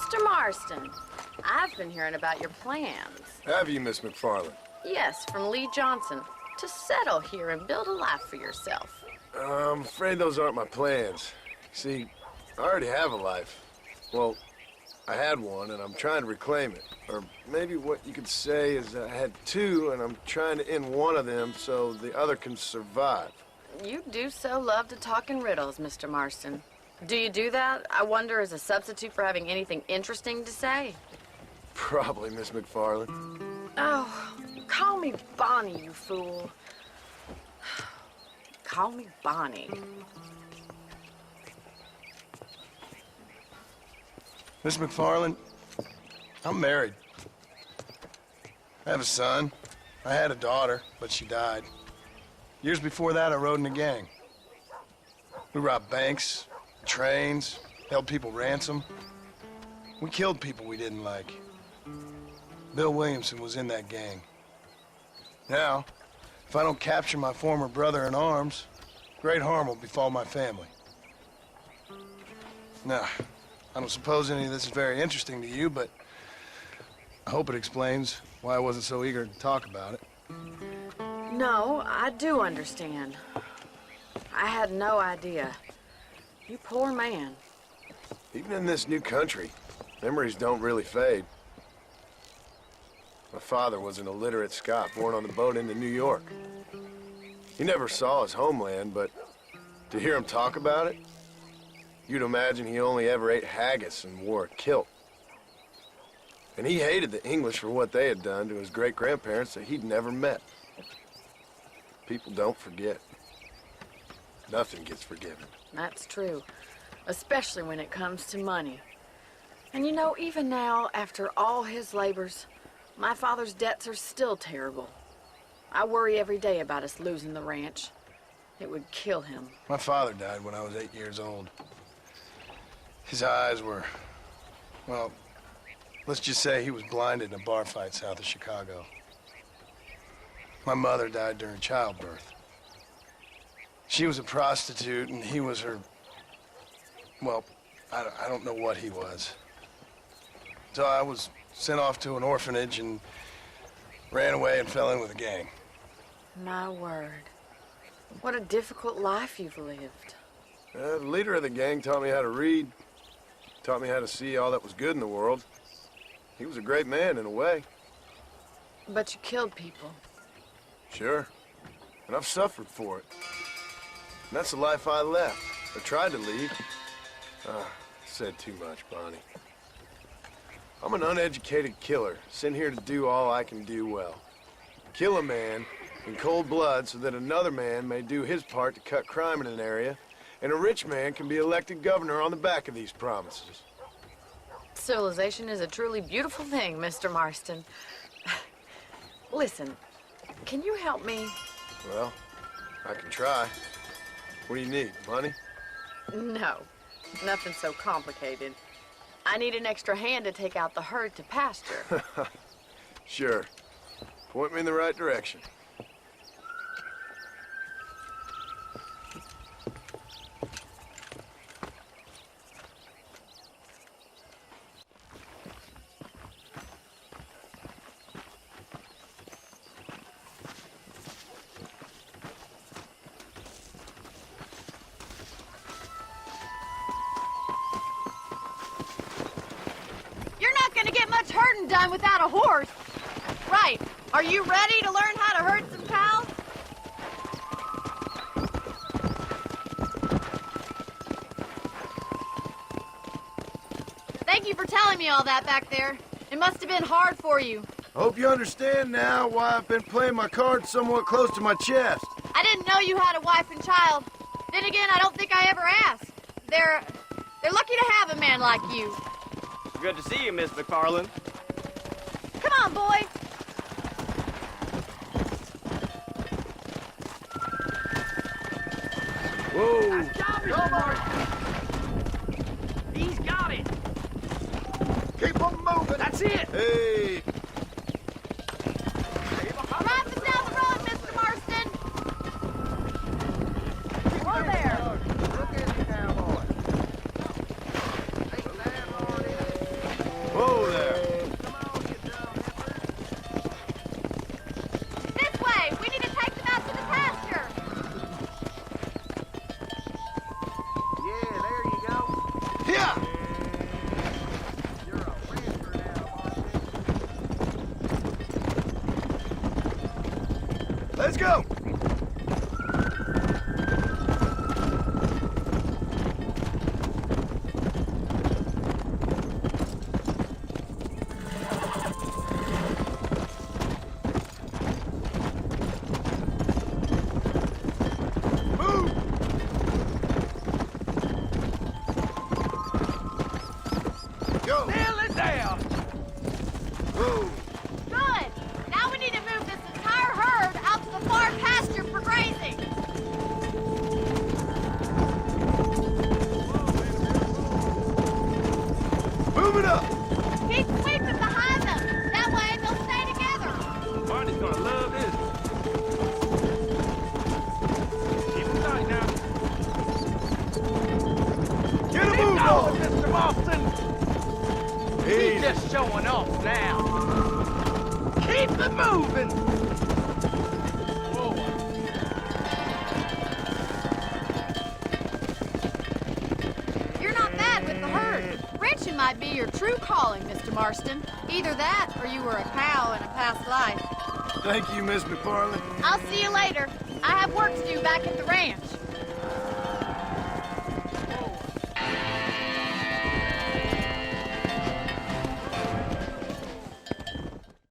Mr. Marston, I've been hearing about your plans. Have you, Miss McFarland? Yes, from Lee Johnson, to settle here and build a life for yourself. I'm afraid those aren't my plans. See, I already have a life. Well, I had one, and I'm trying to reclaim it. Or maybe what you could say is I had two, and I'm trying to end one of them so the other can survive. You do so love to talk in riddles, Mr. Marston. Do you do that, I wonder, as a substitute for having anything interesting to say? Probably, Miss McFarland. Oh, call me Bonnie, you fool. Call me Bonnie. Miss McFarland, I'm married. I have a son. I had a daughter, but she died. Years before that, I rode in a gang. We robbed banks, trains, held people ransom. We killed people we didn't like. Bill Williamson was in that gang. Now, if I don't capture my former brother in arms, great harm will befall my family. Now, I don't suppose any of this is very interesting to you, but I hope it explains why I wasn't so eager to talk about it. No, I do understand. I had no idea. You poor man. Even in this new country, memories don't really fade. My father was an illiterate Scot born on the boat into New York. He never saw his homeland, but to hear him talk about it, you'd imagine he only ever ate haggis and wore a kilt. And he hated the English for what they had done to his great-grandparents that he'd never met. People don't forget. Nothing gets forgiven. That's true, especially when it comes to money. And you know, even now, after all his labors, my father's debts are still terrible. I worry every day about us losing the ranch. It would kill him. My father died when I was 8 years old. His eyes were, well, let's just say he was blinded in a bar fight south of Chicago. My mother died during childbirth. She was a prostitute, and he was her, well, I don't know what he was. So I was sent off to an orphanage and ran away and fell in with a gang. My word. What a difficult life you've lived. The leader of the gang taught me how to read, taught me how to see all that was good in the world. He was a great man in a way. But you killed people. Sure. And I've suffered for it. And that's the life I left, or tried to lead. Said too much, Bonnie. I'm an uneducated killer, sent here to do all I can do well. Kill a man in cold blood so that another man may do his part to cut crime in an area, and a rich man can be elected governor on the back of these promises. Civilization is a truly beautiful thing, Mr. Marston. Listen, can you help me? Well, I can try. What do you need, money? No, nothing so complicated. I need an extra hand to take out the herd to pasture. Sure. Point me in the right direction. Done without a horse. Right. Are you ready to learn how to herd some cows? Thank you for telling me all that back there. It must have been hard for you. I hope you understand now why I've been playing my cards somewhat close to my chest. I didn't know you had a wife and child. Then again, I don't think I ever asked. They're lucky to have a man like you. Good to see you, Miss McFarland. Come on, boy. Whoa. Come on. He's got it. Keep on moving. That's it. Hey. Drive us down the road, Mr. Marston. Whoa there. Look at the cowboy. Take the landlord in. Move it up! Keep sweeping behind them. That way they'll stay together. Barney's gonna love this. Keep it tight now. Get a Keep move going, on! Mr. Boston. He's Easy. just showing off now. Keep it moving. Whoa. You're not bad with the herd. Ranching might be your true calling, Mr. Marston. Either that or you were a cow in a past life. Thank you, Miss McFarland. I'll see you later. I have work to do back at the ranch.